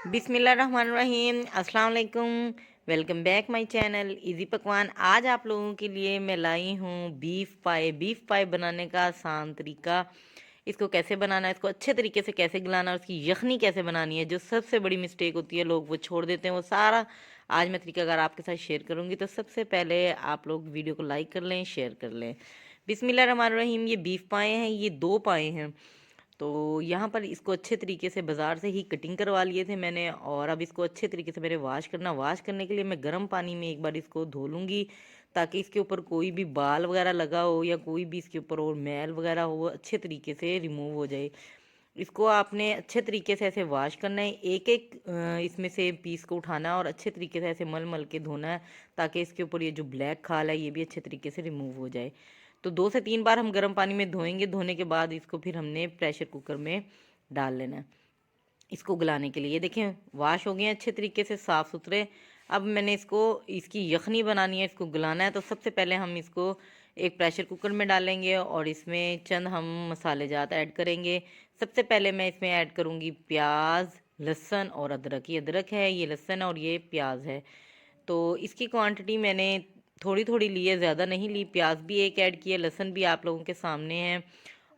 बिस्मिल्लाहिर्रहमानिर्रहीम अस्सलाम वालेकुम। Welcome back my channel easy पकवान। आज आप लोगों के लिए मैं लाई हूँ बीफ पाई बनाने का आसान तरीका। इसको कैसे बनाना है, इसको अच्छे तरीके से कैसे गलाना है, उसकी यखनी कैसे बनानी है। जो सबसे बड़ी मिस्टेक होती है, लोग वो छोड़ देते हैं, वो सारा आज मैं तरीका अगर आपके साथ शेयर करूँगी। तो सबसे पहले आप लोग वीडियो को लाइक कर लें, शेयर कर लें। बिस्मिल्लाहिर्रहमानिर्रहीम। ये बीफ पाए हैं, ये 2 पाए हैं। तो यहाँ पर इसको अच्छे तरीके से बाज़ार से ही कटिंग करवा लिए थे मैंने, और अब इसको अच्छे तरीके से मैंने वाश करने के लिए मैं गर्म पानी में एक बार इसको धो लूँगी, ताकि इसके ऊपर कोई भी बाल वगैरह लगा हो या कोई भी इसके ऊपर और मैल वगैरह हो, वो अच्छे तरीके से रिमूव हो जाए। इसको आपने अच्छे तरीके से ऐसे वॉश करना है, एक एक इसमें से पीस को उठाना है और अच्छे तरीके से ऐसे मल मल के धोना है, ताकि इसके ऊपर ये जो ब्लैक खाल है ये भी अच्छे तरीके से रिमूव हो जाए। तो 2 से 3 बार हम गर्म पानी में धोएंगे। धोने के बाद इसको फिर हमने प्रेशर कुकर में डाल लेना है इसको गलाने के लिए। ये देखें, वाश हो गए हैं अच्छे तरीके से, साफ़ सुथरे। अब मैंने इसको, इसकी यखनी बनानी है, इसको गलाना है। तो सबसे पहले हम इसको एक प्रेशर कुकर में डालेंगे और इसमें चंद हम मसाले जात ऐड करेंगे। सबसे पहले मैं इसमें ऐड करूँगी प्याज, लहसुन और अदरक। ये अदरक है, ये लहसुन और ये प्याज है। तो इसकी क्वांटिटी मैंने थोड़ी थोड़ी ली है, ज़्यादा नहीं ली। प्याज भी एक ऐड किया, लहसुन भी आप लोगों के सामने है,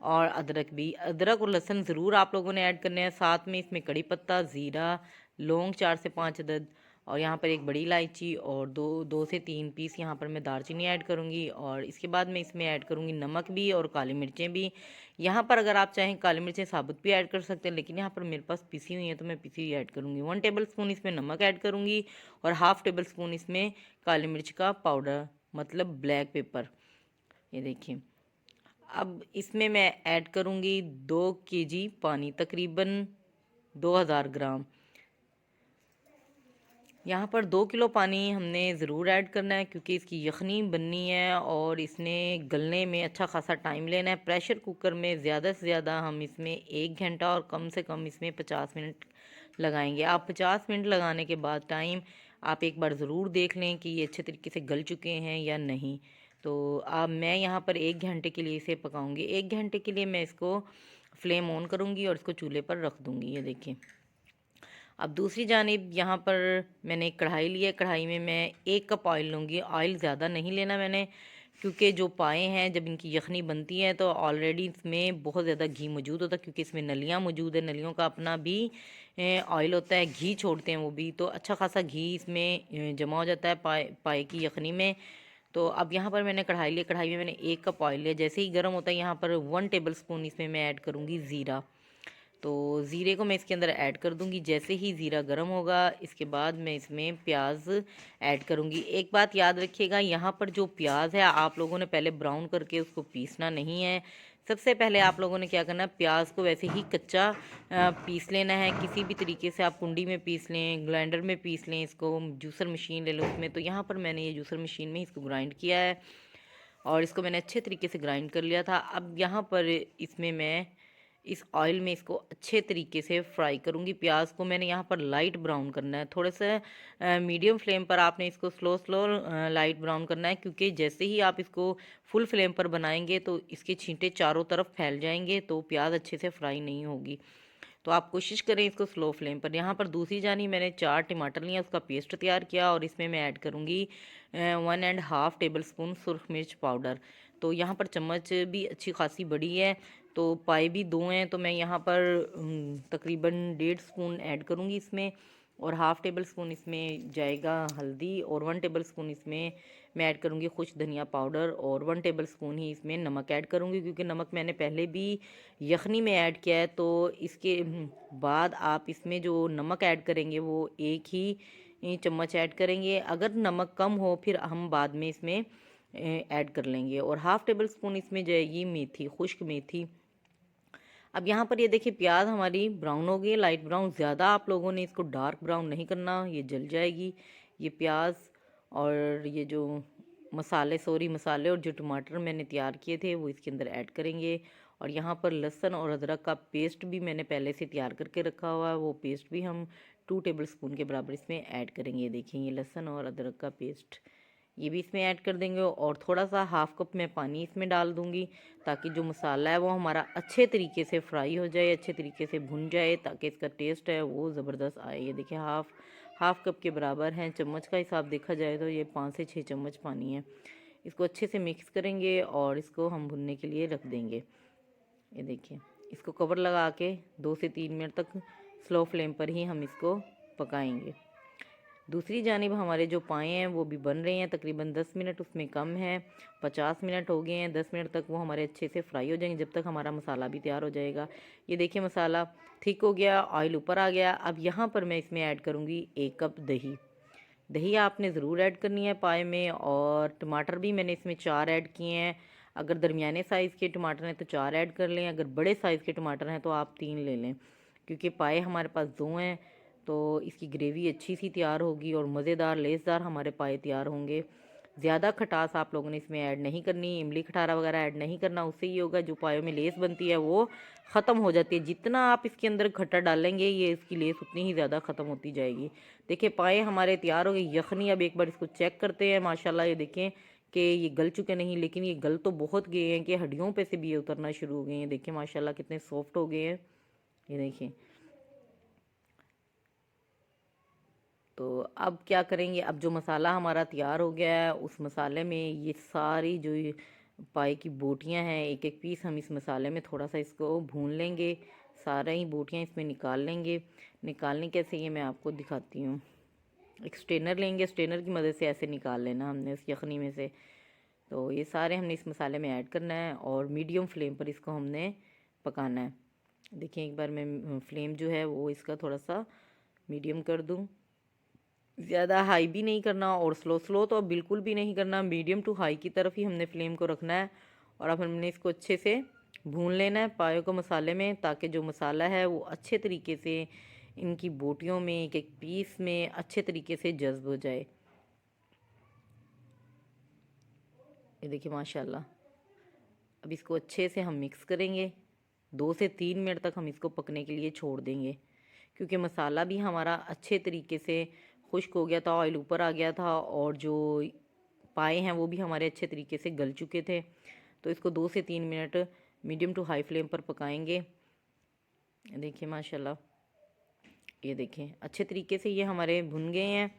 और अदरक भी। अदरक और लहसुन ज़रूर आप लोगों ने ऐड करने हैं। साथ में इसमें कड़ी पत्ता, ज़ीरा, लौंग 4 से 5 अदद, और यहाँ पर एक बड़ी इलायची, और 2 से 3 पीस यहाँ पर मैं दालचीनी ऐड करूँगी। और इसके बाद मैं इसमें ऐड करूँगी नमक भी और काली मिर्चें भी। यहाँ पर अगर आप चाहें काली मिर्चें साबुत भी ऐड कर सकते हैं, लेकिन यहाँ पर मेरे पास पिसी हुई है तो मैं पिसी हुई ऐड करूँगी। 1 टेबल स्पून इसमें नमक ऐड करूँगी, और हाफ़ टेबल स्पून इसमें काली मिर्च का पाउडर, मतलब ब्लैक पेपर। ये देखिए, अब इसमें मैं ऐड करूँगी 2 kg पानी, तकरीबन 2000 ग्राम। यहाँ पर 2 किलो पानी हमने ज़रूर ऐड करना है, क्योंकि इसकी यखनी बननी है और इसने गलने में अच्छा खासा टाइम लेना है। प्रेशर कुकर में ज़्यादा से ज़्यादा हम इसमें 1 घंटा और कम से कम इसमें 50 मिनट लगाएंगे। आप 50 मिनट लगाने के बाद टाइम आप एक बार ज़रूर देख लें कि ये अच्छे तरीके से गल चुके हैं या नहीं। तो अब मैं यहाँ पर 1 घंटे के लिए इसे पकाऊंगी। 1 घंटे के लिए मैं इसको फ्लेम ऑन करूँगी और इसको चूल्हे पर रख दूँगी। ये देखिए, अब दूसरी जानिब यहाँ पर मैंने एक कढ़ाई ली है। कढ़ाई में मैं 1 कप ऑयल लूँगी। ऑयल ज़्यादा नहीं लेना मैंने, क्योंकि जो पाए हैं जब इनकी यखनी बनती है तो ऑलरेडी इसमें बहुत ज़्यादा घी मौजूद होता है, क्योंकि इसमें नलियाँ मौजूद है। नलियों का अपना भी ऑयल होता है, घी छोड़ते हैं वो भी, तो अच्छा खासा घी इसमें जमा हो जाता है पाए की यखनी में। तो अब यहाँ पर मैंने कढ़ाई ली, कढ़ाई में मैंने 1 कप ऑयल लिया। जैसे ही गर्म होता है, यहाँ पर 1 टेबल स्पून इसमें मैं ऐड करूँगी ज़ीरा। तो ज़ीरे को मैं इसके अंदर ऐड कर दूंगी। जैसे ही ज़ीरा गर्म होगा, इसके बाद मैं इसमें प्याज ऐड करूंगी। एक बात याद रखिएगा, यहाँ पर जो प्याज है आप लोगों ने पहले ब्राउन करके उसको पीसना नहीं है। सबसे पहले आप लोगों ने क्या करना है, प्याज को वैसे ही कच्चा पीस लेना है। किसी भी तरीके से आप कुंडी में पीस लें, ग्राइंडर में पीस लें, इसको जूसर मशीन ले लो उसमें। तो यहाँ पर मैंने ये जूसर मशीन में इसको ग्राइंड किया है, और इसको मैंने अच्छे तरीके से ग्राइंड कर लिया था। अब यहाँ पर इसमें मैं इस ऑयल में इसको अच्छे तरीके से फ्राई करूँगी। प्याज को मैंने यहाँ पर लाइट ब्राउन करना है, थोड़े से मीडियम फ्लेम पर आपने इसको स्लो स्लो लाइट ब्राउन करना है, क्योंकि जैसे ही आप इसको फुल फ्लेम पर बनाएंगे तो इसके छींटे चारों तरफ फैल जाएंगे, तो प्याज अच्छे से फ्राई नहीं होगी। तो आप कोशिश करें इसको स्लो फ्लेम पर। यहाँ पर दूसरी जानी मैंने 4 टमाटर लिया, उसका पेस्ट तैयार किया, और इसमें मैं ऐड करूँगी 1.5 टेबल स्पून सुरख मिर्च पाउडर। तो यहाँ पर चम्मच भी अच्छी खासी बड़ी है, तो पाए भी 2 हैं, तो मैं यहाँ पर तकरीबन 1.5 स्पून ऐड करूँगी इसमें। और हाफ़ टेबल स्पून इसमें जाएगा हल्दी, और 1 टेबल स्पून इसमें मैं ऐड करूँगी खुश धनिया पाउडर, और 1 टेबल स्पून ही इसमें नमक ऐड करूँगी, क्योंकि नमक मैंने पहले भी यखनी में ऐड किया है। तो इसके बाद आप इसमें जो नमक ऐड करेंगे वो एक ही चम्मच ऐड करेंगे। अगर नमक कम हो फिर हम बाद में इसमें ऐड कर लेंगे। और हाफ़ टेबल स्पून इसमें जाएगी मेथी, खुश्क मेथी। अब यहाँ पर ये देखिए, प्याज हमारी ब्राउन हो गई है, लाइट ब्राउन। ज़्यादा आप लोगों ने इसको डार्क ब्राउन नहीं करना, ये जल जाएगी ये प्याज। और ये जो मसाले और जो टमाटर मैंने तैयार किए थे वो इसके अंदर ऐड करेंगे। और यहाँ पर लहसुन और अदरक का पेस्ट भी मैंने पहले से तैयार करके रखा हुआ है, वो पेस्ट भी हम 2 टेबल स्पून के बराबर इसमें ऐड करेंगे। ये देखिए, ये लहसुन और अदरक का पेस्ट ये भी इसमें ऐड कर देंगे और थोड़ा सा हाफ़ कप मैं पानी इसमें डाल दूँगी, ताकि जो मसाला है वो हमारा अच्छे तरीके से फ्राई हो जाए, अच्छे तरीके से भुन जाए, ताकि इसका टेस्ट है वो ज़बरदस्त आए। ये देखिए हाफ़ कप के बराबर हैं। चम्मच का हिसाब देखा जाए तो ये 5 से 6 चम्मच पानी है। इसको अच्छे से मिक्स करेंगे और इसको हम भुनने के लिए रख देंगे। ये देखिए, इसको कवर लगा के 2 से 3 मिनट तक स्लो फ्लेम पर ही हम इसको पकाएंगे। दूसरी जानिब हमारे जो पाए हैं वो भी बन रहे हैं, तकरीबन 10 मिनट उसमें कम है, 50 मिनट हो गए हैं। 10 मिनट तक वो हमारे अच्छे से फ्राई हो जाएंगे, जब तक हमारा मसाला भी तैयार हो जाएगा। ये देखिए मसाला थिक हो गया, ऑयल ऊपर आ गया। अब यहाँ पर मैं इसमें ऐड करूँगी 1 कप दही। दही आपने ज़रूर ऐड करनी है पाए में। और टमाटर भी मैंने इसमें 4 ऐड किए हैं। अगर दरमियाने साइज़ के टमाटर हैं तो 4 ऐड कर लें, अगर बड़े साइज़ के टमाटर हैं तो आप 3 ले लें, क्योंकि पाए हमारे पास 2 हैं तो इसकी ग्रेवी अच्छी सी तैयार होगी और मज़ेदार लेसदार हमारे पाए तैयार होंगे। ज़्यादा खटास आप लोगों ने इसमें ऐड नहीं करनी, इमली खटारा वगैरह ऐड नहीं करना। उससे ये होगा जो पायों में लेस बनती है वो ख़त्म हो जाती है। जितना आप इसके अंदर खट्टा डालेंगे ये इसकी लेस उतनी ही ज़्यादा ख़त्म होती जाएगी। देखिए पाए हमारे तैयार हो गए। यखनी अब एक बार इसको चेक करते हैं। माशाल्लाह ये देखें कि ये गल चुके नहीं, लेकिन ये गल तो बहुत गए हैं कि हड्डियों पे से भी ये उतरना शुरू हो गए हैं। देखिए माशाल्लाह कितने सॉफ्ट हो गए हैं। ये देखिए, तो अब क्या करेंगे, अब जो मसाला हमारा तैयार हो गया है उस मसाले में ये सारी जो ये पाए की बोटियां हैं, एक एक पीस हम इस मसाले में थोड़ा सा इसको भून लेंगे। सारा ही बोटियां इसमें निकाल लेंगे। निकालने कैसे ये मैं आपको दिखाती हूँ। एक स्ट्रेनर लेंगे, स्ट्रेनर की मदद से ऐसे निकाल लेना हमने उस यखनी में से। तो ये सारे हमने इस मसाले में ऐड करना है और मीडियम फ्लेम पर इसको हमने पकाना है। देखिए एक बार मैं फ्लेम जो है वो इसका थोड़ा सा मीडियम कर दूँ। ज़्यादा हाई भी नहीं करना और स्लो तो अब बिल्कुल भी नहीं करना, मीडियम टू हाई की तरफ ही हमने फ्लेम को रखना है। और अब हमने इसको अच्छे से भून लेना है पायों को मसाले में, ताकि जो मसाला है वो अच्छे तरीके से इनकी बोटियों में एक एक पीस में अच्छे तरीके से जज्ब हो जाए। ये देखिए माशाल्लाह। अब इसको अच्छे से हम मिक्स करेंगे। 2 से 3 मिनट तक हम इसको पकने के लिए छोड़ देंगे, क्योंकि मसाला भी हमारा अच्छे तरीके से खुश्क हो गया था, ऑयल ऊपर आ गया था और जो पाए हैं वो भी हमारे अच्छे तरीके से गल चुके थे। तो इसको 2 से 3 minute medium to high flame पर पकाएंगे। देखिए माशाल्लाह, ये देखें अच्छे तरीके से ये हमारे भुन गए हैं।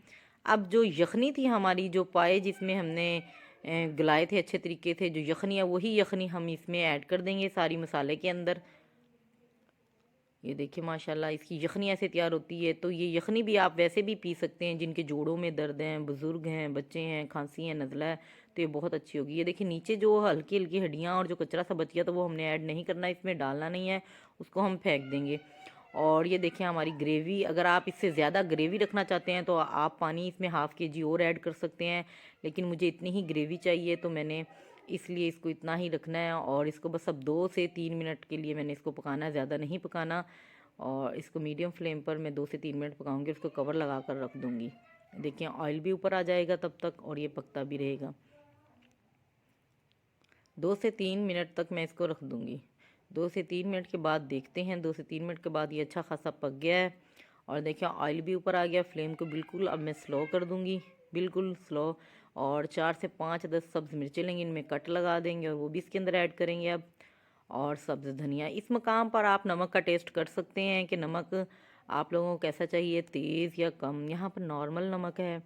अब जो यखनी थी हमारी, जो पाए जिसमें हमने गलाए थे अच्छे तरीके से, जो यखनी है वही यखनी हम इसमें ऐड कर देंगे सारी मसाले के अंदर। ये देखिए माशाल्लाह इसकी यखनी ऐसे तैयार होती है। तो ये यखनी भी आप वैसे भी पी सकते हैं, जिनके जोड़ों में दर्द हैं, बुज़ुर्ग हैं, बच्चे हैं, खांसी है, नज़ला है, तो ये बहुत अच्छी होगी। ये देखिए नीचे जो हल्की हल्की हड्डियाँ और जो कचरा सा बच गया तो वो हमने ऐड नहीं करना, इसमें डालना नहीं है, उसको हम फेंक देंगे। और ये देखिए हमारी ग्रेवी, अगर आप इससे ज़्यादा ग्रेवी रखना चाहते हैं तो आप पानी इसमें हाफ़ kg और ऐड कर सकते हैं, लेकिन मुझे इतनी ही ग्रेवी चाहिए तो मैंने इसलिए इसको इतना ही रखना है। और इसको बस अब 2 से 3 मिनट के लिए मैंने इसको पकाना है, ज़्यादा नहीं पकाना। और इसको मीडियम फ्लेम पर मैं 2 से 3 मिनट पकाऊंगी, उसको कवर लगा कर रख दूँगी। देखिए ऑयल भी ऊपर आ जाएगा तब तक और ये पकता भी रहेगा। 2 से 3 मिनट तक मैं इसको रख दूँगी। 2 से 3 मिनट के बाद देखते हैं। 2 से 3 मिनट के बाद ये अच्छा खासा पक गया है और देखिए ऑयल भी ऊपर आ गया। फ्लेम को बिल्कुल अब मैं स्लो कर दूँगी, बिल्कुल स्लो। और 4 से 5 10 सब्ज़ मिर्चें लेंगे, इनमें कट लगा देंगे और वो भी इसके अंदर ऐड करेंगे अब। और सब्ज़ धनिया। इस मकाम पर आप नमक का टेस्ट कर सकते हैं कि नमक आप लोगों को कैसा चाहिए, तेज़ या कम। यहाँ पर नॉर्मल नमक है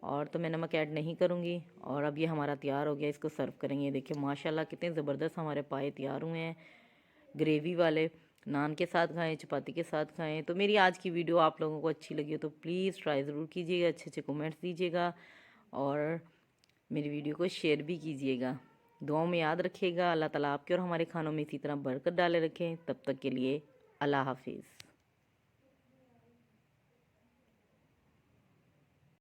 और तो मैं नमक ऐड नहीं करूँगी। और अब ये हमारा तैयार हो गया, इसको सर्व करेंगे। देखिए माशाल्लाह कितने ज़बरदस्त हमारे पाए तैयार हुए हैं, ग्रेवी वाले। नान के साथ खाएं, चपाती के साथ खाएं। तो मेरी आज की वीडियो आप लोगों को अच्छी लगी हो तो प्लीज़ ट्राई ज़रूर कीजिएगा, अच्छे अच्छे कमेंट्स दीजिएगा और मेरी वीडियो को शेयर भी कीजिएगा। दुआओं में याद रखिएगा। अल्लाह ताला आपके और हमारे खानों में इसी तरह बरकत डाले रखें। तब तक के लिए अल्लाह हाफिज़।